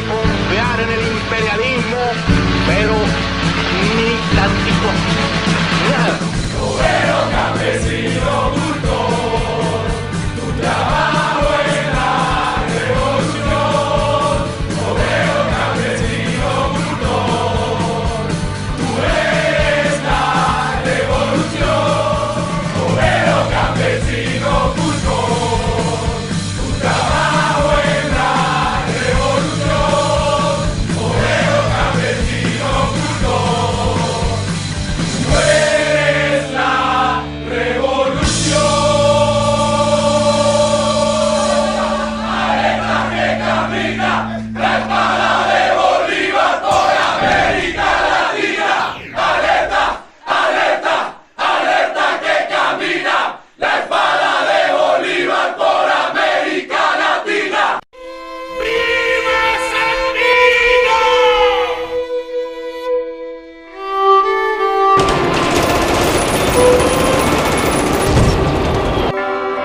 de confiar en el imperialismo, pero ni tantito, nada. Obrero, campesino, cultor, tu trabajo es la revolución. Obrero, campesino, cultor, tú eres la revolución. Obrero, campesino, cultor, tu trabajo es la revolución. Obrero, campesino, cultor, tú eres la revolución. Alerta que camina, la espada de Bolívar por América Latina. Alerta, alerta, alerta que camina, la espada de Bolívar por América Latina. ¡Viva Sandino!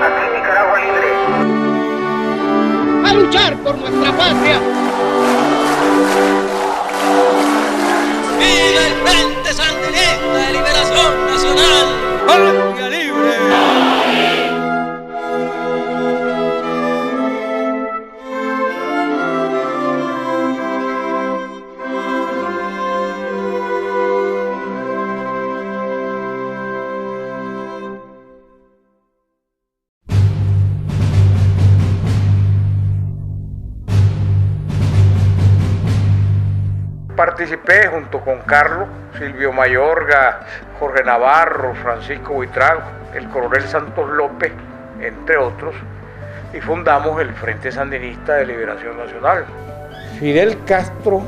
Aquí Nicaragua libre. a luchar por nuestra patria. ¡Viva el Frente Sandinista de Liberación Nacional! ¡Patria libre! Participé junto con Carlos, Silvio Mayorga, Jorge Navarro, Francisco Buitrago, el coronel Santos López, entre otros, y fundamos el Frente Sandinista de Liberación Nacional. Fidel Castro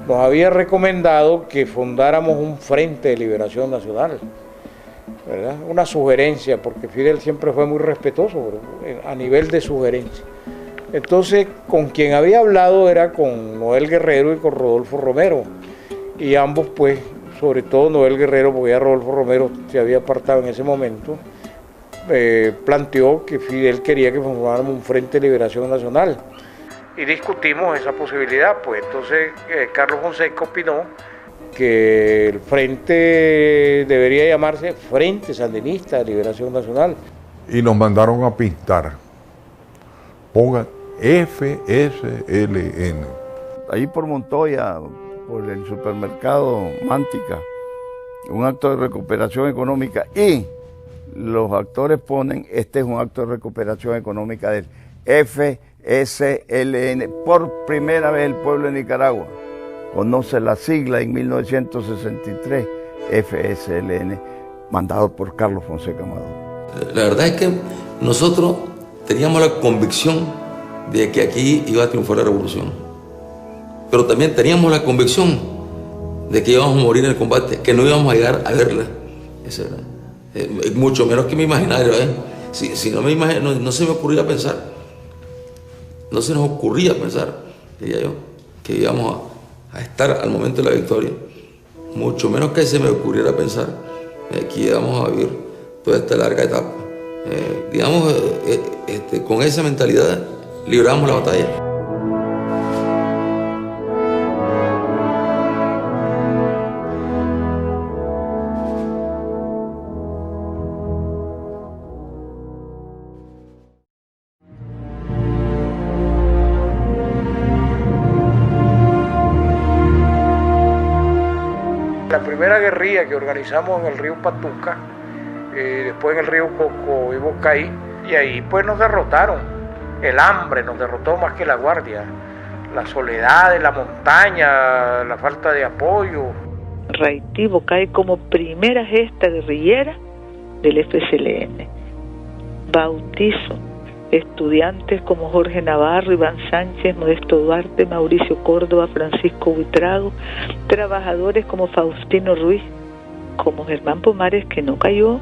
nos había recomendado que fundáramos un Frente de Liberación Nacional, ¿verdad? Una sugerencia, porque Fidel siempre fue muy respetuoso a nivel de sugerencia. Entonces, con quien había hablado era con Noel Guerrero y con Rodolfo Romero. Y ambos, pues, sobre todo Noel Guerrero, porque ya Rodolfo Romero se había apartado en ese momento, planteó que Fidel quería que formáramos un Frente de Liberación Nacional. Y discutimos esa posibilidad, pues entonces Carlos Fonseca opinó que el frente debería llamarse Frente Sandinista de Liberación Nacional. Y nos mandaron a pintar. Pongan FSLN. Ahí por Montoya, por el supermercado Mántica, un acto de recuperación económica, y los actores ponen, este es un acto de recuperación económica del FSLN. Por primera vez el pueblo de Nicaragua conoce la sigla en 1963, FSLN, mandado por Carlos Fonseca Maduro. La verdad es que nosotros teníamos la convicción de que aquí iba a triunfar la revolución. Pero también teníamos la convicción de que íbamos a morir en el combate, que no íbamos a llegar a verla. Eso era. Mucho menos que mi imaginario. Si no, no se me ocurría pensar. No se nos ocurría pensar, diría yo, que íbamos a estar al momento de la victoria. Mucho menos que se me ocurriera pensar que íbamos a vivir toda esta larga etapa. Con esa mentalidad libramos la batalla. La primera guerrilla que organizamos en el río Patuca, después en el río Coco y Bocaí, y ahí pues nos derrotaron. El hambre nos derrotó más que la guardia, la soledad de la montaña, la falta de apoyo. Raití Bocay como primera gesta guerrillera del FSLN. Bautizo estudiantes como Jorge Navarro, Iván Sánchez, Modesto Duarte, Mauricio Córdoba, Francisco Buitrago, trabajadores como Faustino Ruiz, como Germán Pomares, que no cayó,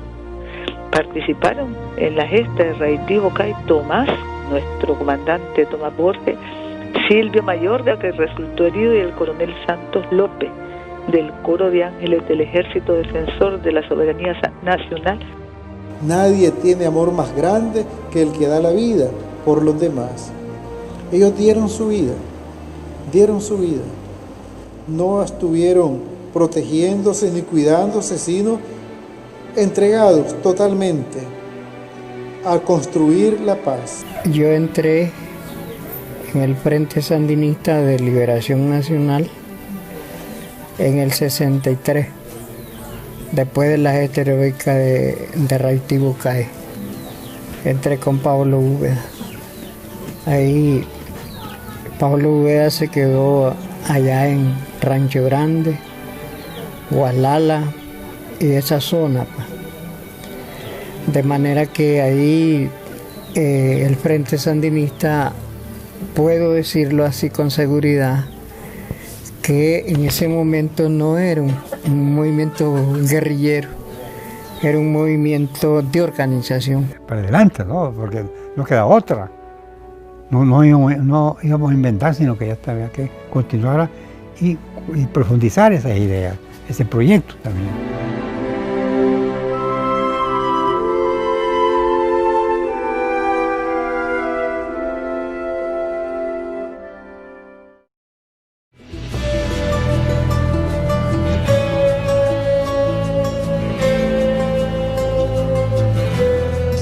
participaron en la gesta de Raití Bocay Tomás, nuestro comandante Tomás Borges, Silvio Mayorga, que resultó herido, y el coronel Santos López, del Coro de Ángeles del Ejército Defensor de la Soberanía Nacional. Nadie tiene amor más grande que el que da la vida por los demás. Ellos dieron su vida dieron su vida. No estuvieron protegiéndose ni cuidándose, sino entregados totalmente a construir la paz. Yo entré en el Frente Sandinista de Liberación Nacional en el 63, después de la gesta heroica de Raití Bucay. Entré con Pablo Úbeda. Ahí Pablo Úbeda se quedó allá en Rancho Grande, Guaslala y esa zona. De manera que ahí el Frente Sandinista, puedo decirlo así con seguridad, que en ese momento no era un movimiento guerrillero, era un movimiento de organización. Para adelante, ¿no? Porque no queda otra. No íbamos a inventar, sino que ya había que continuar y profundizar esas ideas, ese proyecto también.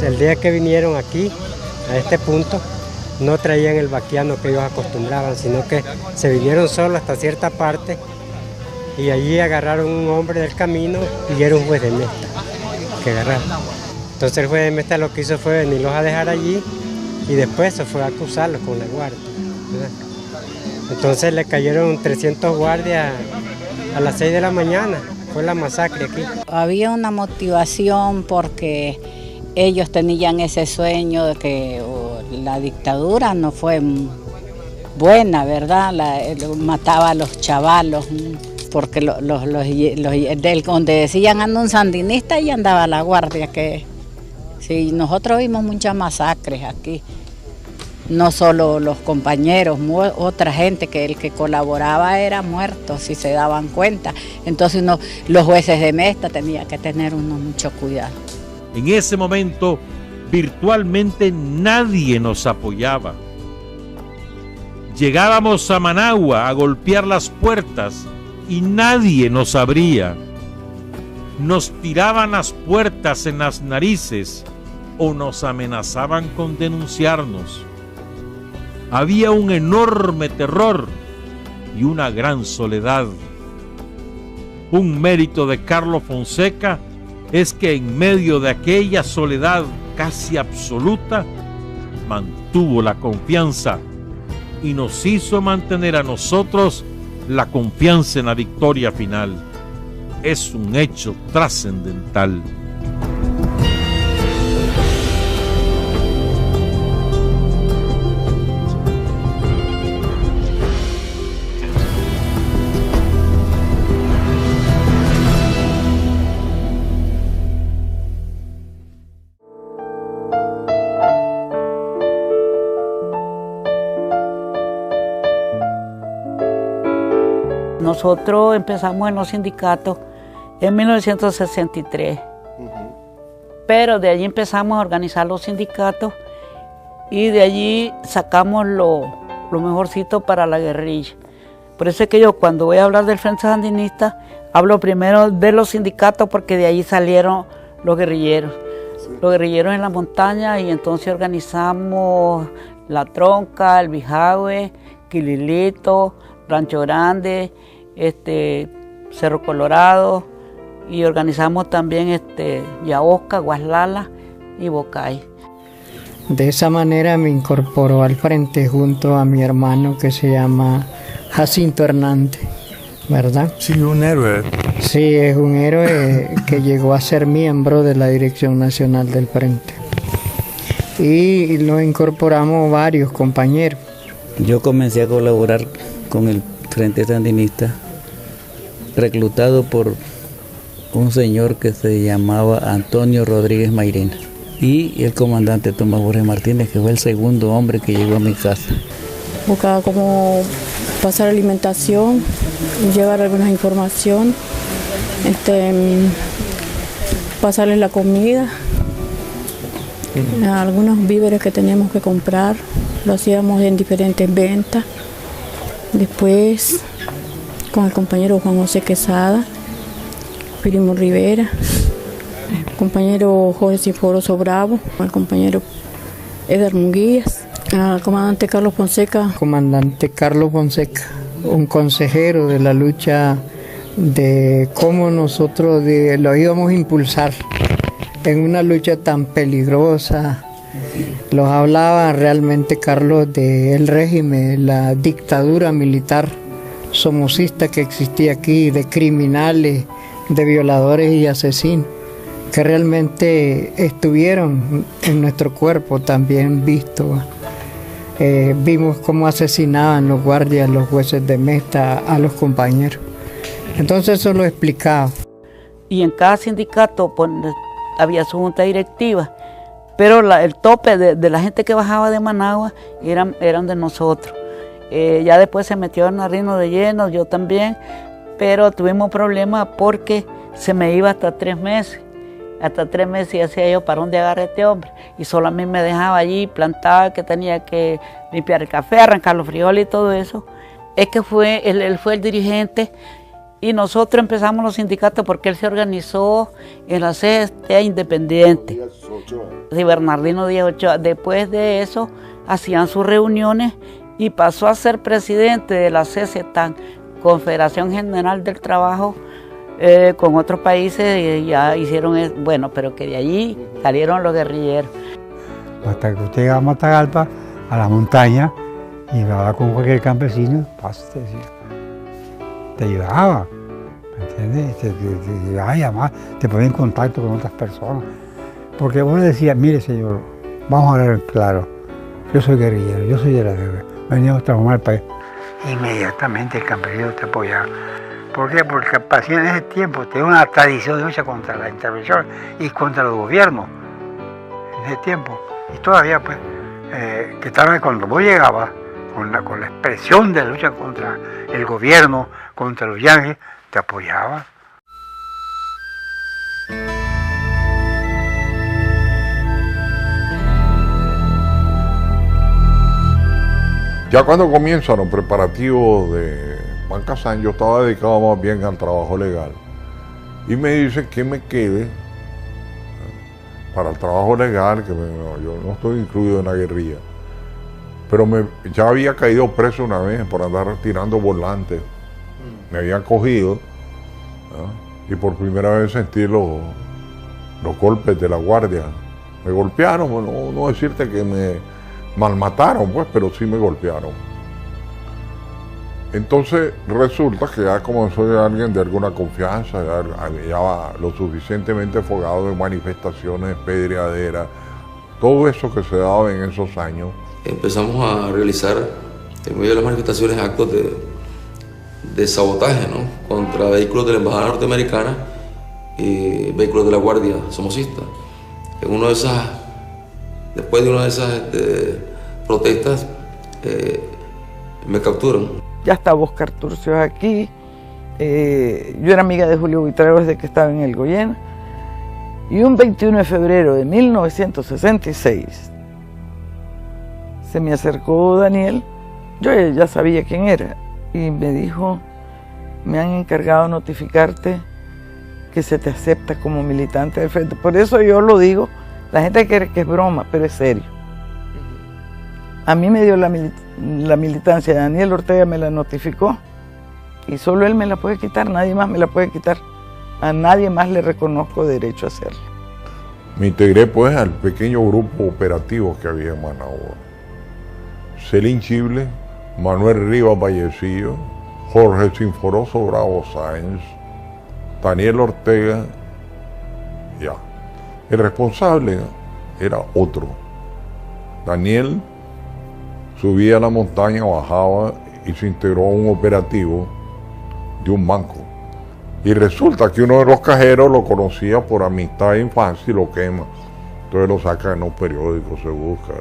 El día que vinieron aquí, a este punto, no traían el vaquiano que ellos acostumbraban, sino que se vinieron solo hasta cierta parte y allí agarraron un hombre del camino y era un juez de mesta que agarraron. Entonces el juez de mesta lo que hizo fue venirlos a dejar allí y después se fue a acusarlos con la guardia, ¿verdad? Entonces le cayeron 300 guardias a las 6 de la mañana, fue la masacre aquí. Había una motivación porque ellos tenían ese sueño de que la dictadura no fue buena, ¿verdad? Mataba a los chavalos, porque donde decían anda un sandinista y andaba la guardia. Que sí, nosotros vimos muchas masacres aquí, no solo los compañeros, otra gente que el que colaboraba era muerto, si se daban cuenta. Entonces los jueces de mesta tenían que tener mucho cuidado. En ese momento, virtualmente nadie nos apoyaba. Llegábamos a Managua a golpear las puertas y nadie nos abría. Nos tiraban las puertas en las narices o nos amenazaban con denunciarnos. Había un enorme terror y una gran soledad. Un mérito de Carlos Fonseca es que en medio de aquella soledad casi absoluta, mantuvo la confianza y nos hizo mantener a nosotros la confianza en la victoria final. Es un hecho trascendental. Nosotros empezamos en los sindicatos en 1963, pero de allí empezamos a organizar los sindicatos y de allí sacamos lo mejorcito para la guerrilla. Por eso es que yo cuando voy a hablar del Frente Sandinista, hablo primero de los sindicatos porque de allí salieron los guerrilleros. Sí. Los guerrilleros en la montaña y entonces organizamos La Tronca, El Bijahue, Quililito, Rancho Grande, Cerro Colorado y organizamos también Yaosca, Guaslala y Bocay. De esa manera me incorporó al frente junto a mi hermano que se llama Jacinto Hernández, ¿verdad? Sí, un héroe. Sí, es un héroe que llegó a ser miembro de la Dirección Nacional del Frente. Y lo incorporamos varios compañeros. Yo comencé a colaborar con el Frente Sandinista reclutado por un señor que se llamaba Antonio Rodríguez Mairena y el comandante Tomás Borges Martínez, que fue el segundo hombre que llegó a mi casa. Buscaba cómo pasar alimentación, llevar alguna información, pasarles la comida, algunos víveres que teníamos que comprar, lo hacíamos en diferentes ventas. Después con el compañero Juan José Quesada, Primo Rivera, el compañero Jorge Sinforoso Bravo, el compañero Eder Munguías, al comandante Carlos Fonseca. Comandante Carlos Fonseca, un consejero de la lucha, de cómo nosotros lo íbamos a impulsar en una lucha tan peligrosa. Los hablaba realmente Carlos del régimen, la dictadura militar somocista que existía aquí, de criminales, de violadores y asesinos, que realmente estuvieron en nuestro cuerpo también vistos. Vimos cómo asesinaban los guardias, los jueces de mesta a los compañeros. Entonces eso lo explicaba. Y en cada sindicato había su junta directiva, pero el tope de la gente que bajaba de Managua eran de nosotros. Ya después se metió Bernardino de lleno, yo también, pero tuvimos problemas porque se me iba hasta 3 meses. Hasta 3 meses y hacía yo para dónde agarrar a este hombre. Y solo a mí me dejaba allí, plantaba, que tenía que limpiar el café, arrancar los frijoles y todo eso. Es que él fue el dirigente y nosotros empezamos los sindicatos porque él se organizó en la CST Independiente. De Bernardino Díaz Ochoa. Después de eso hacían sus reuniones y pasó a ser presidente de la CSTAN, Confederación General del Trabajo, con otros países, y ya hicieron, bueno, pero que de allí salieron los guerrilleros. Hasta que usted llegaba a Matagalpa, a la montaña, y hablaba con cualquier campesino, te ayudaba, ¿me entiendes? Te ayudaba a llamar, te ponía en contacto con otras personas. Porque uno decía, mire señor, vamos a hablar claro, yo soy guerrillero, yo soy de la guerra, venimos a transformar el país. Inmediatamente el campesino te apoyaba. ¿Por qué? Porque el campesino en ese tiempo tenía una tradición de lucha contra la intervención y contra los gobiernos. En ese tiempo. Y todavía, pues, que tal vez cuando vos llegabas con la expresión de la lucha contra el gobierno, contra los yanquis, te apoyaba. Ya cuando comienzan los preparativos de Pancasán, yo estaba dedicado más bien al trabajo legal. Y me dicen que me quede para el trabajo legal, que yo no estoy incluido en la guerrilla. Pero ya había caído preso una vez por andar tirando volantes. Me habían cogido, ¿no? Y por primera vez sentí los golpes de la guardia. Me golpearon, bueno, no decirte que me malmataron, pues, pero sí me golpearon. Entonces resulta que ya como soy alguien de alguna confianza, ya lo suficientemente fogado en manifestaciones, pedreaderas, todo eso que se daba en esos años. Empezamos a realizar en medio de las manifestaciones actos de sabotaje, ¿no? Contra vehículos de la Embajada Norteamericana y vehículos de la Guardia Somocista. Después de una de esas protestas, me capturan. Ya estaba Oscar Turcios aquí, yo era amiga de Julio Buitrago desde que estaba en el Goyena, y un 21 de febrero de 1966 se me acercó Daniel, yo ya sabía quién era, y me dijo, me han encargado notificarte que se te acepta como militante del Frente. Por eso yo lo digo, la gente cree que es broma, pero es serio. A mí me dio la militancia, Daniel Ortega me la notificó y solo él me la puede quitar, nadie más me la puede quitar. A nadie más le reconozco derecho a hacerlo. Me integré pues al pequeño grupo operativo que había en Managua. Celín Chible, Manuel Rivas Vallecillo, Jorge Sinforoso Bravo Sáenz, Daniel Ortega, ya. El responsable era otro. Daniel subía a la montaña, bajaba y se integró a un operativo de un banco. Y resulta que uno de los cajeros lo conocía por amistad de infancia y lo quema. Entonces lo saca en un periódico, se busca.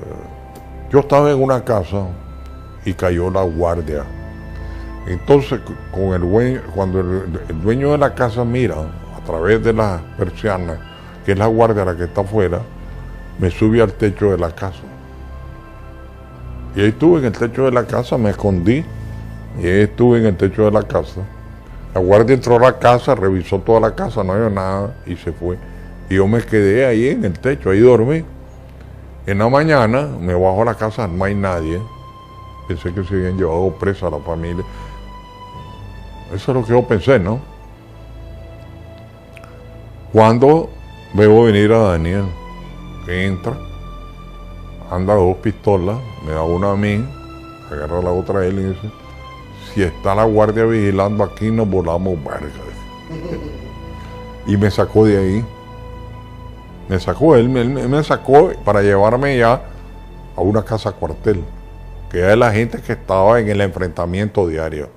Yo estaba en una casa y cayó la guardia. Entonces, cuando el dueño de la casa mira a través de las persianas, que es la guardia la que está afuera, me sube al techo de la casa. Y ahí estuve en el techo de la casa, me escondí Y estuve en el techo de la casa. La guardia entró a la casa, revisó toda la casa, no había nada y se fue. Y yo me quedé ahí en el techo, ahí dormí. En la mañana me bajo a la casa, no hay nadie. Pensé que se habían llevado presa a la familia. Eso es lo que yo pensé, ¿no? Cuando veo venir a Daniel, que entra, anda 2 pistolas, me da una a mí, agarra la otra a él y dice, si está la guardia vigilando aquí nos volamos verga. Y me sacó de ahí. Me sacó, él me sacó para llevarme ya a una casa cuartel, que era la gente que estaba en el enfrentamiento diario.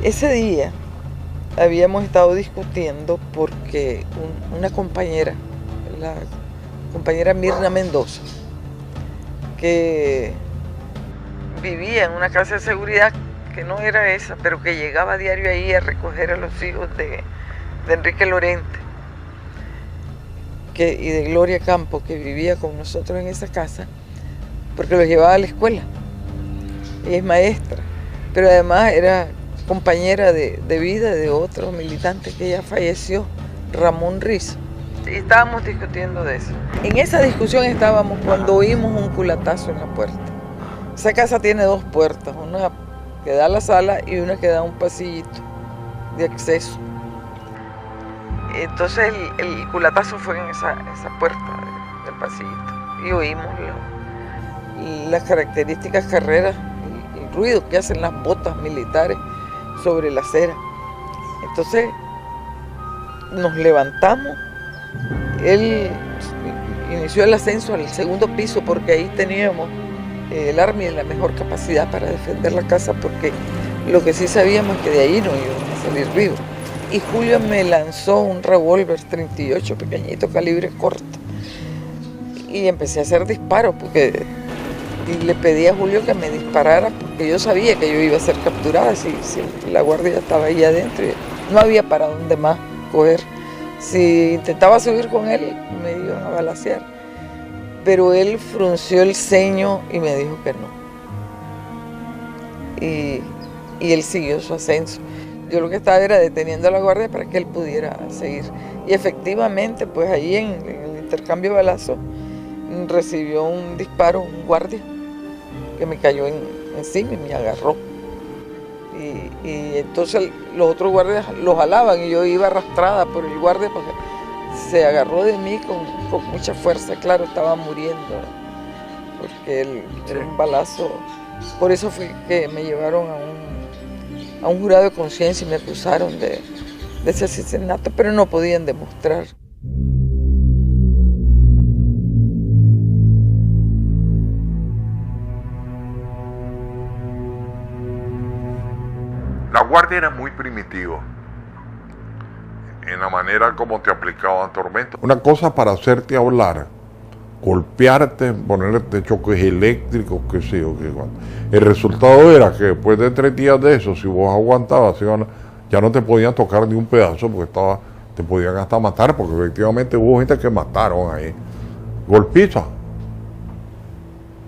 Ese día habíamos estado discutiendo porque una compañera, la compañera Mirna Mendoza, que vivía en una casa de seguridad que no era esa, pero que llegaba a diario ahí a recoger a los hijos de Enrique Lorente y de Gloria Campo, que vivía con nosotros en esa casa, porque los llevaba a la escuela. Ella es maestra, pero además era compañera de vida de otro militante que ya falleció, Ramón Rizo. Y estábamos discutiendo de eso. En esa discusión estábamos cuando oímos un culatazo en la puerta. Esa casa tiene 2 puertas, una que da a la sala y una que da a un pasillito de acceso. Entonces el culatazo fue en esa puerta del pasillito y oímos las características carreras, el ruido que hacen las botas militares sobre la acera. Entonces nos levantamos, él inició el ascenso al 2.º piso porque ahí teníamos el arma y la mejor capacidad para defender la casa, porque lo que sí sabíamos es que de ahí no íbamos a salir vivos. Y Julio me lanzó un revólver 38 pequeñito, calibre corto, y empecé a hacer disparos y le pedí a Julio que me disparara porque yo sabía que yo iba a ser capturada si la guardia estaba ahí adentro. No había para dónde más coger. Si intentaba subir con él, me iban a balacear. Pero él frunció el ceño y me dijo que no. Y él siguió su ascenso. Yo lo que estaba era deteniendo a la guardia para que él pudiera seguir. Y efectivamente, pues ahí en el intercambio de balazos, recibió un disparo, un guardia, que me cayó encima y me agarró. Y entonces los otros guardias lo jalaban y yo iba arrastrada por el guardia porque se agarró de mí con mucha fuerza. Claro, estaba muriendo, porque era un balazo. Por eso fue que me llevaron a un jurado de conciencia y me acusaron de ese asesinato, pero no podían demostrar. La guardia era muy primitiva en la manera como te aplicaban tormentos. Una cosa para hacerte hablar, golpearte, ponerte choques eléctricos, qué sé yo, qué. El resultado era que después de 3 días de eso, si vos aguantabas, ya no te podían tocar ni un pedazo porque te podían hasta matar, porque efectivamente hubo gente que mataron ahí. Golpizas,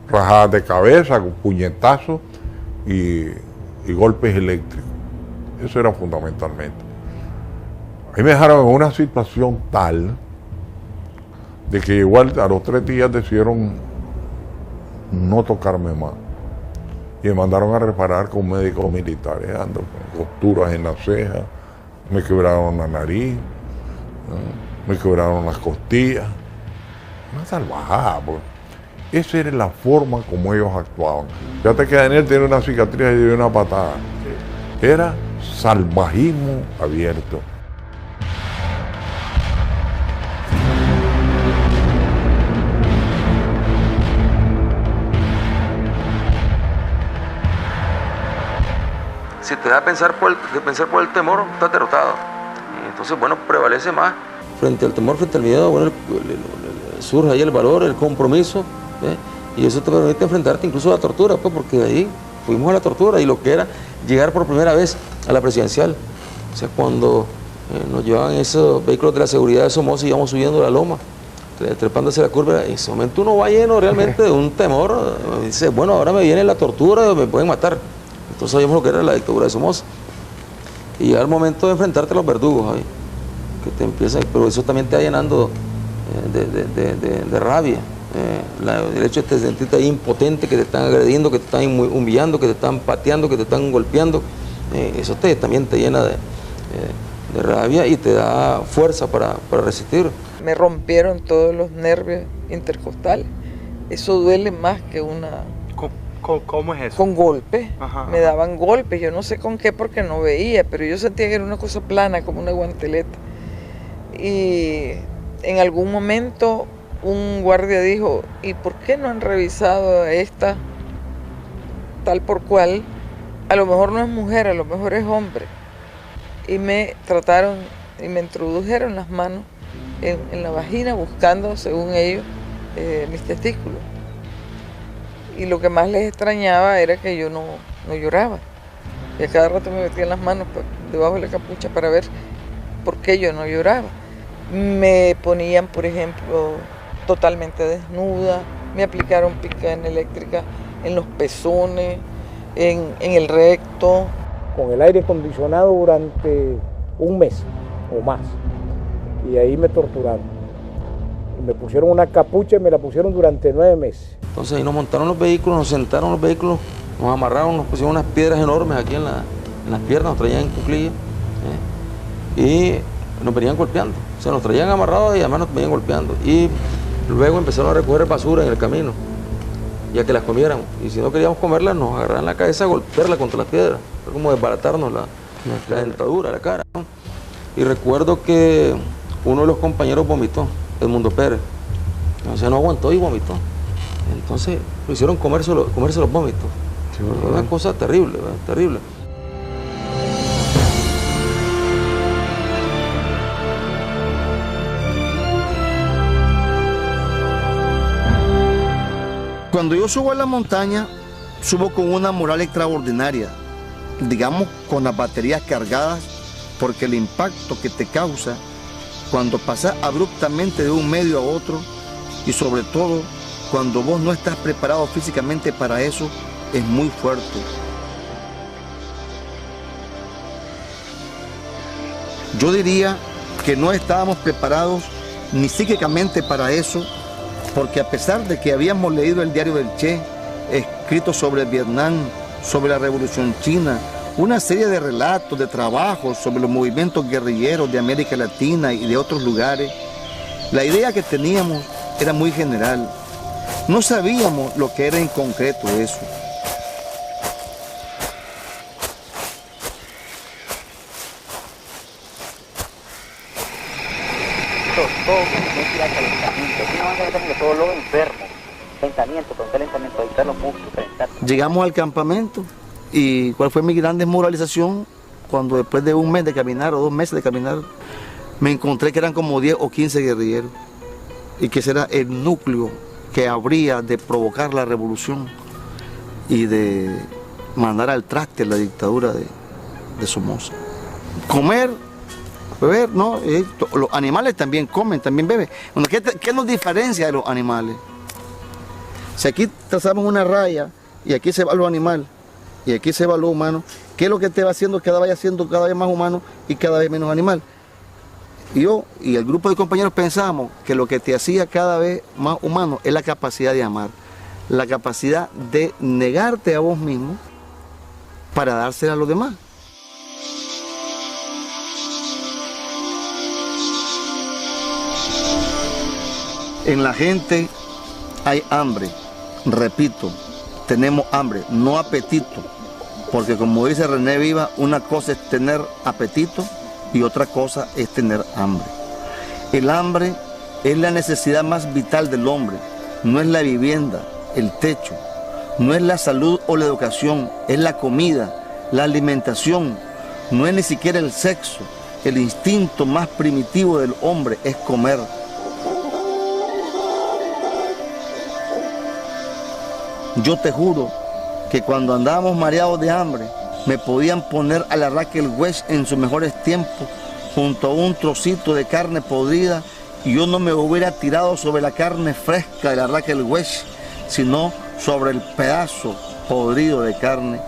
rajadas de cabeza, puñetazos y golpes eléctricos. Eso era fundamentalmente. Ahí me dejaron en una situación tal de que igual a los 3 días decidieron no tocarme más. Y me mandaron a reparar con médicos militares, ando con costuras en la ceja, me quebraron la nariz, me quebraron las costillas. Una salvajada, pues. Esa era la forma como ellos actuaban. Fíjate que Daniel tiene una cicatriz y dio una patada. Era salvajismo abierto. si te da a pensar por el temor, estás derrotado. Y entonces, bueno, prevalece más. Frente al temor, frente al miedo, bueno, surge ahí el valor, el compromiso, y eso te permite enfrentarte incluso a la tortura, pues, porque de ahí fuimos a la tortura y lo que era llegar por primera vez a la presidencial. O sea, cuando nos llevaban esos vehículos de la seguridad de Somoza y íbamos subiendo la loma, trepándose la curva, en ese momento uno va lleno realmente de un temor, dice, bueno, ahora me viene la tortura, me pueden matar. Entonces sabíamos lo que era la dictadura de Somoza. Y llega el momento de enfrentarte a los verdugos, ahí, que te empiezan, pero eso también te va llenando de rabia. El hecho de sentirte ahí impotente, que te están agrediendo, que te están humillando, que te están pateando, que te están golpeando, eso también te llena de rabia y te da fuerza para resistir. Me rompieron todos los nervios intercostales. Eso duele más que una... ¿Cómo es eso? Con golpes. Ajá. Me daban golpes, yo no sé con qué porque no veía, pero yo sentía que era una cosa plana, como una guanteleta. Y en algún momento un guardia dijo, ¿y por qué no han revisado a esta tal por cual? A lo mejor no es mujer, a lo mejor es hombre. Y me trataron y me introdujeron las manos en la vagina buscando, según ellos, mis testículos. Y lo que más les extrañaba era que yo no lloraba. Y a cada rato me metían las manos debajo de la capucha para ver por qué yo no lloraba. Me ponían, por ejemplo, totalmente desnuda, me aplicaron picana eléctrica en los pezones, en el recto. Con el aire acondicionado durante un mes o más. Y ahí me torturaron. Y me pusieron una capucha y me la pusieron durante 9 meses. Entonces ahí nos montaron los vehículos, nos sentaron los vehículos, nos amarraron, nos pusieron unas piedras enormes aquí en las piernas, nos traían en cuclillas y nos venían golpeando. O sea, nos traían amarrados y además nos venían golpeando. Y luego empezaron a recoger basura en el camino, ya que las comiéramos. Y si no queríamos comerlas, nos agarraban la cabeza a golpearla contra las piedras. Fue como desbaratarnos la dentadura, la cara, ¿no? Y recuerdo que uno de los compañeros vomitó, Edmundo Pérez. O sea, no aguantó y vomitó. Entonces lo hicieron comerse los vómitos. Sí, una cosa terrible, ¿verdad? Terrible. Cuando yo subo a la montaña, subo con una moral extraordinaria, digamos con las baterías cargadas, porque el impacto que te causa cuando pasas abruptamente de un medio a otro y sobre todo cuando vos no estás preparado físicamente para eso, es muy fuerte. Yo diría que no estábamos preparados ni psíquicamente para eso, porque a pesar de que habíamos leído el diario del Che, escrito sobre Vietnam, sobre la Revolución China, una serie de relatos, de trabajos sobre los movimientos guerrilleros de América Latina y de otros lugares, la idea que teníamos era muy general. No sabíamos lo que era en concreto eso. Llegamos al campamento y ¿cuál fue mi gran desmoralización? Cuando después de un mes de caminar o 2 meses de caminar, me encontré que eran como 10 o 15 guerrilleros y que ese era el núcleo que habría de provocar la revolución y de mandar al traste la dictadura de Somoza. Comer, beber, no, los animales también comen, también beben. Bueno, ¿qué nos diferencia de los animales? Si aquí trazamos una raya y aquí se va lo animal y aquí se va lo humano, ¿qué es lo que te va haciendo que vaya siendo cada vez más humano y cada vez menos animal? Yo y el grupo de compañeros pensamos que lo que te hacía cada vez más humano es la capacidad de amar, la capacidad de negarte a vos mismo para dársela a los demás. En la gente hay hambre, repito, tenemos hambre, no apetito, porque como dice René Viva, una cosa es tener apetito y otra cosa es tener hambre. El hambre es la necesidad más vital del hombre, no es la vivienda, el techo, no es la salud o la educación, es la comida, La alimentación no es ni siquiera el sexo. El instinto más primitivo del hombre es comer. Yo te juro que cuando andábamos mareados de hambre, me podían poner a la Raquel Welch en sus mejores tiempos, junto a un trocito de carne podrida, y yo no me hubiera tirado sobre la carne fresca de la Raquel Welch, sino sobre el pedazo podrido de carne.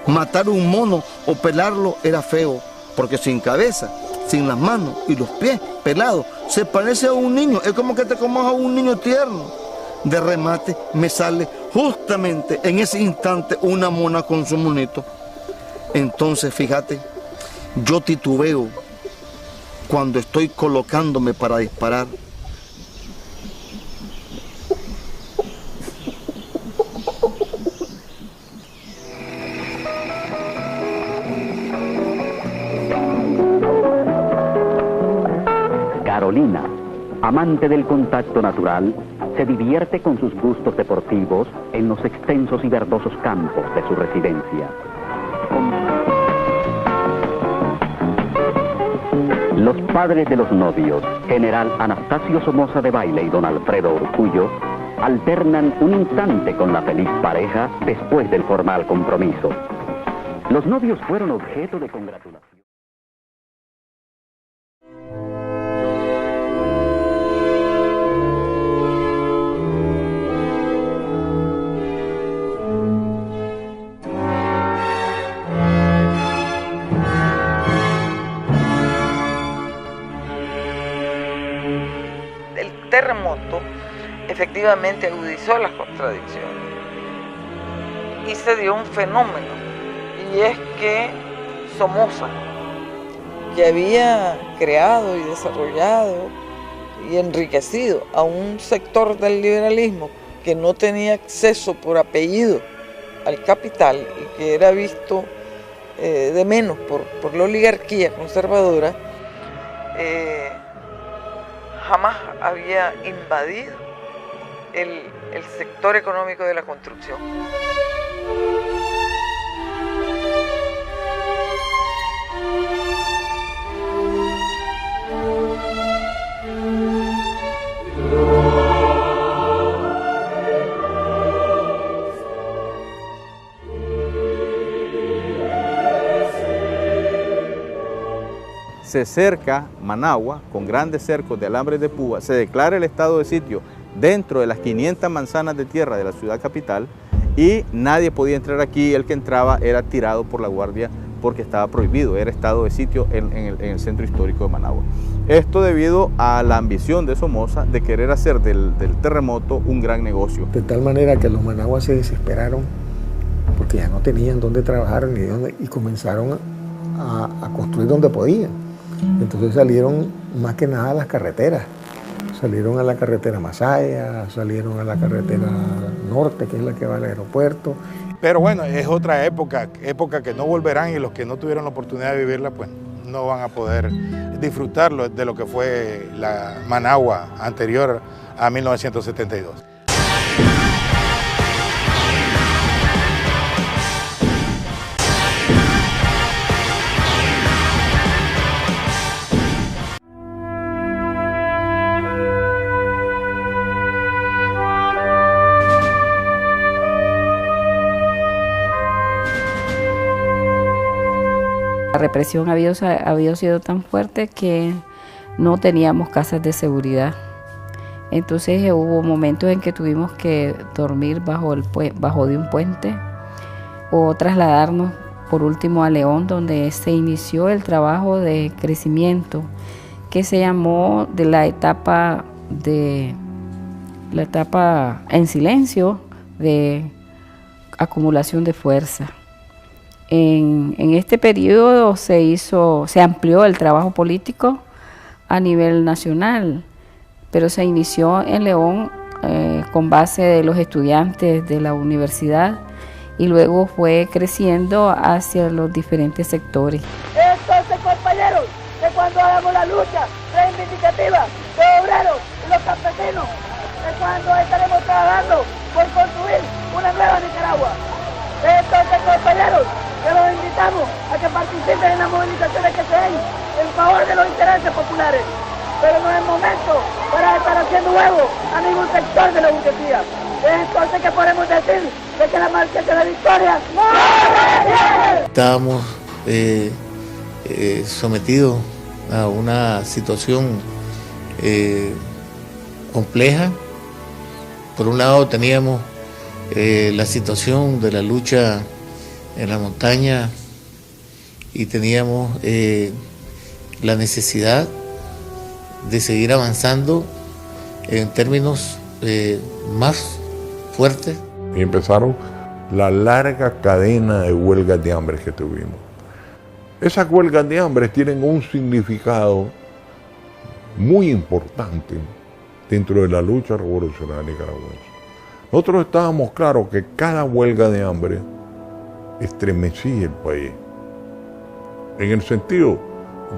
Matar un mono o pelarlo era feo, porque sin cabeza, sin las manos y los pies pelados, se parece a un niño, es como que te comas a un niño tierno. De remate me sale justamente en ese instante una mona con su monito. Entonces, fíjate, yo titubeo cuando estoy colocándome para disparar. Carolina, amante del contacto natural, se divierte con sus gustos deportivos en los extensos y verdosos campos de su residencia. Los padres de los novios, general Anastasio Somoza de Baile y don Alfredo Urcullo, alternan un instante con la feliz pareja después del formal compromiso. Los novios fueron objeto de congratulación. Terremoto efectivamente agudizó las contradicciones y se dio un fenómeno, y es que Somoza, que había creado y desarrollado y enriquecido a un sector del liberalismo que no tenía acceso por apellido al capital y que era visto de menos por la oligarquía conservadora, jamás había invadido el sector económico de la construcción. Se cerca Managua con grandes cercos de alambres de púa, se declara el estado de sitio dentro de las 500 manzanas de tierra de la ciudad capital y nadie podía entrar aquí. El que entraba era tirado por la guardia porque estaba prohibido, era estado de sitio en el centro histórico de Managua. Esto debido a la ambición de Somoza de querer hacer del terremoto un gran negocio. De tal manera que los managuas se desesperaron porque ya no tenían dónde trabajar ni dónde, y comenzaron a construir donde podían. Entonces salieron más que nada a las carreteras. Salieron a la carretera Masaya, salieron a la carretera norte, que es la que va al aeropuerto. Pero bueno, es otra época que no volverán, y los que no tuvieron la oportunidad de vivirla, pues no van a poder disfrutarlo de lo que fue la Managua anterior a 1972. La represión había sido tan fuerte que no teníamos casas de seguridad. Entonces hubo momentos en que tuvimos que dormir bajo de un puente o trasladarnos por último a León, donde se inició el trabajo de crecimiento que se llamó de la etapa en silencio de acumulación de fuerza. En este periodo se amplió el trabajo político a nivel nacional, pero se inició en León con base de los estudiantes de la universidad y luego fue creciendo hacia los diferentes sectores. Entonces, compañeros, que cuando hagamos la lucha reivindicativa de obreros y los campesinos, que cuando estaremos trabajando por construir una nueva Nicaragua. Entonces, compañeros, que los invitamos a que participen en las movilizaciones que se den en favor de los intereses populares. Pero no es momento para estar haciendo huevo a ningún sector de la burguesía. Es entonces que podemos decir de que la marcha de la victoria no es. Estábamos sometidos a una situación compleja. Por un lado teníamos la situación de la lucha en la montaña y teníamos la necesidad de seguir avanzando en términos más fuertes. Y empezaron la larga cadena de huelgas de hambre que tuvimos. Esas huelgas de hambre tienen un significado muy importante dentro de la lucha revolucionaria nicaragüense. Nosotros estábamos claros que cada huelga de hambre estremecía el país, en el sentido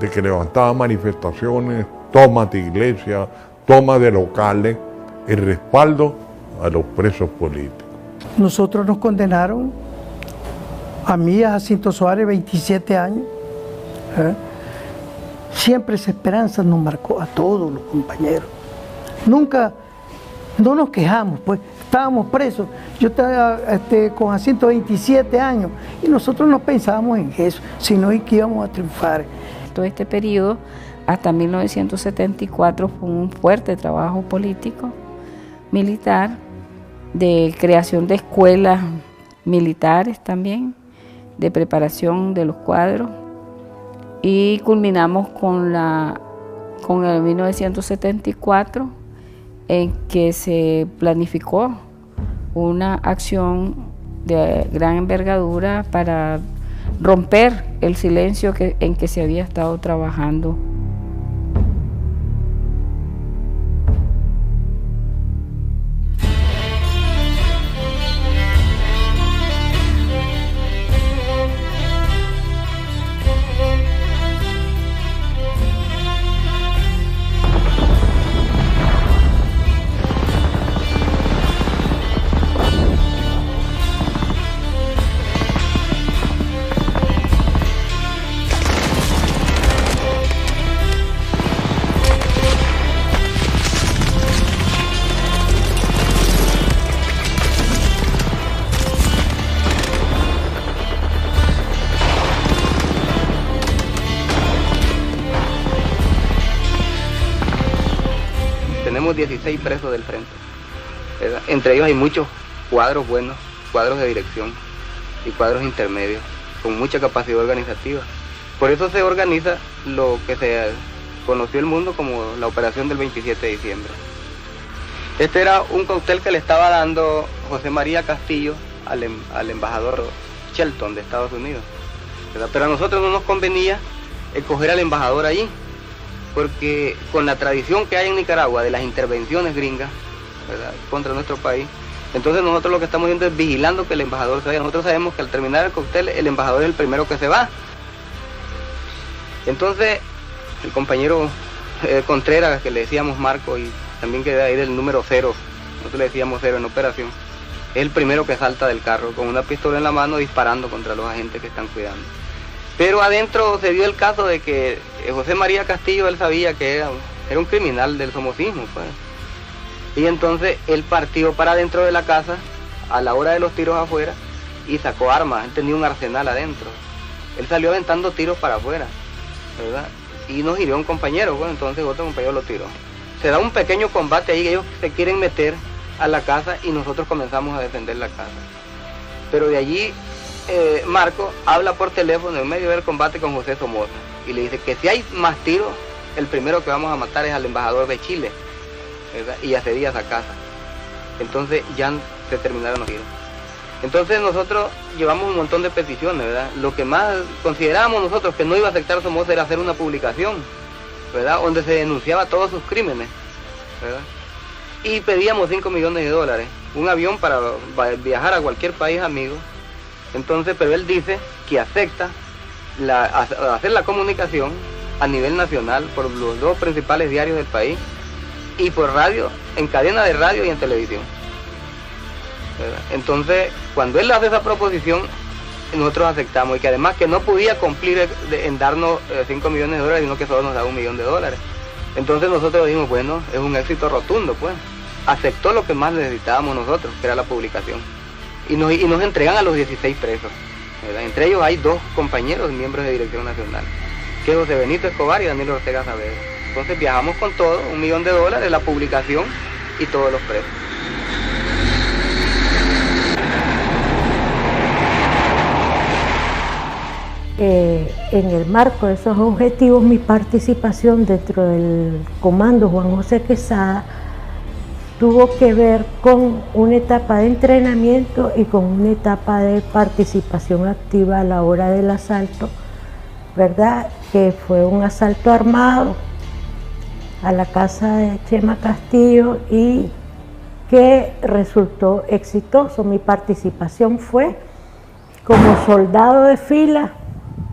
de que levantaba manifestaciones, tomas de iglesias, tomas de locales, el respaldo a los presos políticos. Nosotros nos condenaron, a mí, a Jacinto Suárez, 27 años. Siempre esa esperanza nos marcó a todos los compañeros. Nunca, no nos quejamos, pues estábamos presos. Yo estaba con Jacinto 27 años y nosotros no pensábamos en eso, sino en que íbamos a triunfar. Todo este periodo, hasta 1974, fue un fuerte trabajo político, militar, de creación de escuelas militares también, de preparación de los cuadros, y culminamos con el 1974, en que se planificó una acción de gran envergadura para romper el silencio en que se había estado trabajando. Tenemos 16 presos del frente, ¿verdad? Entre ellos hay muchos cuadros buenos, cuadros de dirección y cuadros intermedios, con mucha capacidad organizativa. Por eso se organiza lo que se conoció el mundo como la operación del 27 de diciembre. Este era un cóctel que le estaba dando José María Castillo al embajador Shelton de Estados Unidos, ¿verdad? Pero a nosotros no nos convenía escoger al embajador allí, porque con la tradición que hay en Nicaragua de las intervenciones gringas, ¿verdad?, contra nuestro país, entonces nosotros lo que estamos haciendo es vigilando que el embajador se vaya. Nosotros sabemos que al terminar el cóctel el embajador es el primero que se va. Entonces el compañero Contreras, que le decíamos Marco, y también que de ahí del número 0, nosotros le decíamos 0 en operación, es el primero que salta del carro con una pistola en la mano disparando contra los agentes que están cuidando. Pero adentro se dio el caso de que José María Castillo, él sabía que era un criminal del somocismo, pues. Y entonces él partió para adentro de la casa a la hora de los tiros afuera y sacó armas. Él tenía un arsenal adentro. Él salió aventando tiros para afuera, ¿verdad? Y nos hirió un compañero, pues, entonces otro compañero lo tiró. Se da un pequeño combate ahí, ellos se quieren meter a la casa y nosotros comenzamos a defender la casa. Pero de allí Marco habla por teléfono en medio del combate con José Somoza y le dice que si hay más tiros, el primero que vamos a matar es al embajador de Chile, ¿verdad? Y accedía a esa casa. Entonces ya se terminaron los tiros. Entonces nosotros llevamos un montón de peticiones, ¿verdad? Lo que más considerábamos nosotros que no iba a aceptar Somoza era hacer una publicación, ¿verdad?, donde se denunciaba todos sus crímenes, ¿verdad? Y pedíamos $5 millones, un avión para viajar a cualquier país amigo. Entonces, pero él dice que acepta hacer la comunicación a nivel nacional por los dos principales diarios del país y por radio, en cadena de radio y en televisión. ¿verdad? Entonces, cuando él hace esa proposición, nosotros aceptamos, y que además que no podía cumplir en darnos 5 millones de dólares, sino que solo nos daba $1 millón. Entonces nosotros dijimos, bueno, es un éxito rotundo, pues. Aceptó lo que más necesitábamos nosotros, que era la publicación. Y nos entregan a los 16 presos, ¿verdad? Entre ellos hay 2 compañeros miembros de Dirección Nacional, que es José Benito Escobar y Daniel Ortega Saavedra. Entonces viajamos con todo, $1 millón, la publicación y todos los presos. En el marco de esos objetivos, mi participación dentro del Comando Juan José Quesada tuvo que ver con una etapa de entrenamiento y con una etapa de participación activa a la hora del asalto, ¿verdad? Que fue un asalto armado a la casa de Chema Castillo y que resultó exitoso. Mi participación fue como soldado de fila,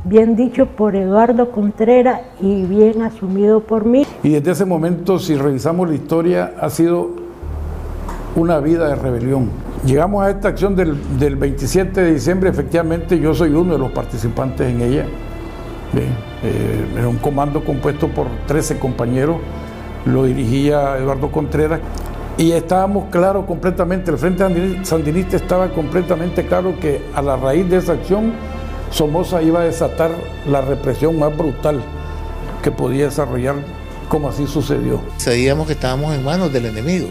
bien dicho por Eduardo Contreras y bien asumido por mí. Y desde ese momento, si revisamos la historia, ha sido una vida de rebelión. Llegamos a esta acción del 27 de diciembre, efectivamente yo soy uno de los participantes en ella. Era un comando compuesto por 13 compañeros, lo dirigía Eduardo Contreras, y estábamos claros completamente, el Frente Sandinista estaba completamente claro que a la raíz de esa acción Somoza iba a desatar la represión más brutal que podía desarrollar, como así sucedió. Sabíamos que estábamos en manos del enemigo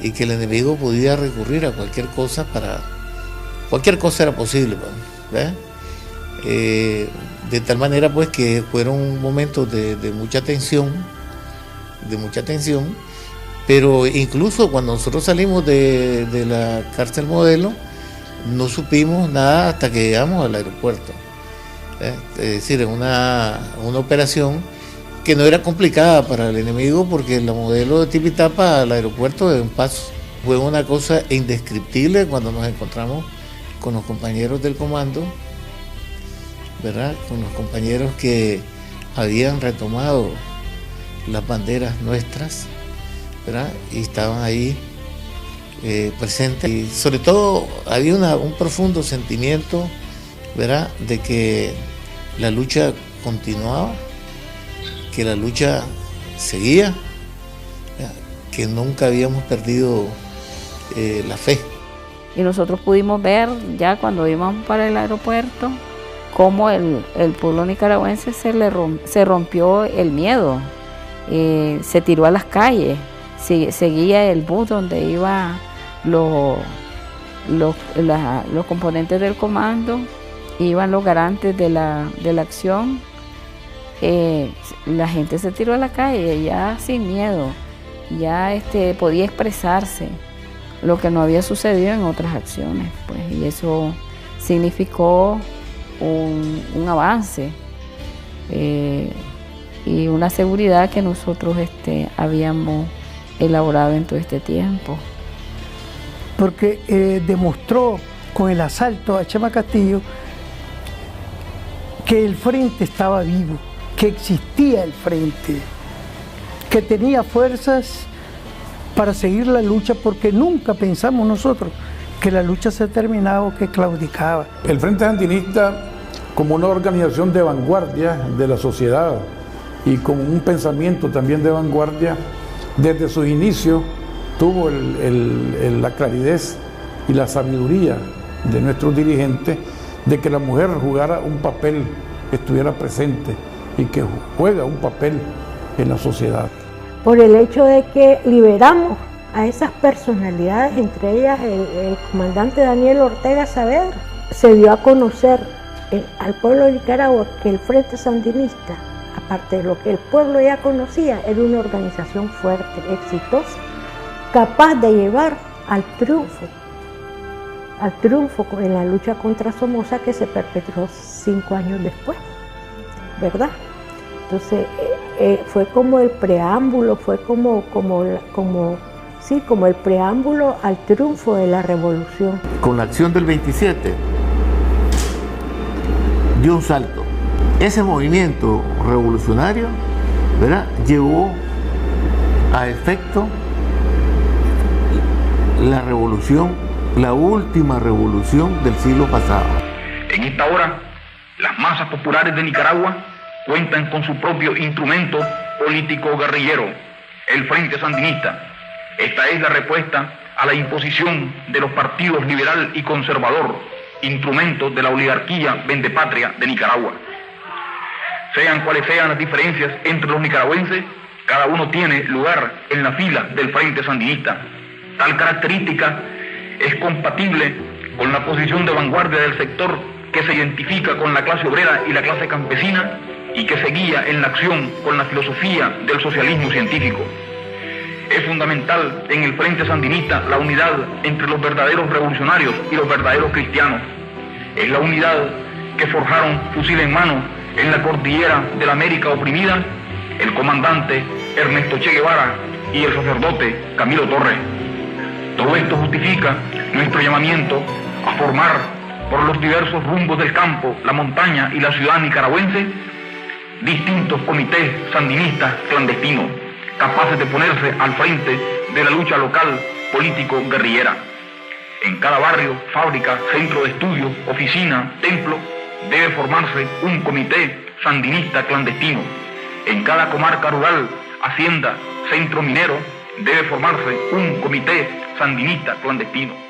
y que el enemigo podía recurrir a cualquier cosa cualquier cosa era posible, ¿verdad? De tal manera pues que fueron momentos de mucha tensión, pero incluso cuando nosotros salimos de la cárcel Modelo, no supimos nada hasta que llegamos al aeropuerto. Es decir, una operación que no era complicada para el enemigo porque la Modelo de Tipitapa al aeropuerto de un paso. Fue una cosa indescriptible cuando nos encontramos con los compañeros del comando, ¿verdad? Con los compañeros que habían retomado las banderas nuestras, ¿verdad? Y estaban ahí presentes. Y sobre todo había un profundo sentimiento, ¿verdad? De que la lucha continuaba, que la lucha seguía, ¿verdad? Que nunca habíamos perdido la fe. Y nosotros pudimos ver ya cuando íbamos para el aeropuerto cómo el pueblo nicaragüense se rompió el miedo, se tiró a las calles, seguía el bus donde iban los componentes del comando, iban los garantes de la acción. La gente se tiró a la calle ya sin miedo, ya podía expresarse lo que no había sucedido en otras acciones, pues, y eso significó un avance y una seguridad que nosotros habíamos elaborado en todo este tiempo. Porque demostró con el asalto a Chema Castillo que el frente estaba vivo, que existía el frente, que tenía fuerzas para seguir la lucha, porque nunca pensamos nosotros que la lucha se terminaba o que claudicaba. El Frente Sandinista, como una organización de vanguardia de la sociedad y con un pensamiento también de vanguardia, desde sus inicios tuvo la claridad y la sabiduría de nuestros dirigentes de que la mujer jugara un papel, estuviera presente y que juega un papel en la sociedad. Por el hecho de que liberamos a esas personalidades, entre ellas el comandante Daniel Ortega Saavedra, se dio a conocer al pueblo de Nicaragua que el Frente Sandinista, aparte de lo que el pueblo ya conocía, era una organización fuerte, exitosa, capaz de llevar al triunfo en la lucha contra Somoza, que se perpetró 5 años después, ¿verdad? Entonces fue como el preámbulo, fue como el preámbulo al triunfo de la revolución. Con la acción del 27 dio un salto. Ese movimiento revolucionario, ¿verdad?, llevó a efecto la revolución la última revolución del siglo pasado. En esta hora, las masas populares de Nicaragua cuentan con su propio instrumento político guerrillero, el Frente Sandinista. Esta es la respuesta a la imposición de los partidos liberal y conservador, instrumentos de la oligarquía vendepatria de Nicaragua. Sean cuales sean las diferencias entre los nicaragüenses, cada uno tiene lugar en la fila del Frente Sandinista. Tal característica es compatible con la posición de vanguardia del sector que se identifica con la clase obrera y la clase campesina y que se guía en la acción con la filosofía del socialismo científico. Es fundamental en el Frente Sandinista la unidad entre los verdaderos revolucionarios y los verdaderos cristianos. Es la unidad que forjaron fusil en mano en la cordillera de la América oprimida el comandante Ernesto Che Guevara y el sacerdote Camilo Torres. Todo esto justifica nuestro llamamiento a formar por los diversos rumbos del campo, la montaña y la ciudad nicaragüense distintos comités sandinistas clandestinos, capaces de ponerse al frente de la lucha local político-guerrillera. En cada barrio, fábrica, centro de estudio, oficina, templo, debe formarse un comité sandinista clandestino. En cada comarca rural, hacienda, centro minero, debe formarse un comité sandinista clandestino.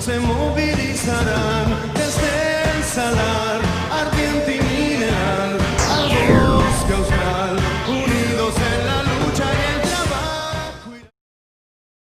se movilizará.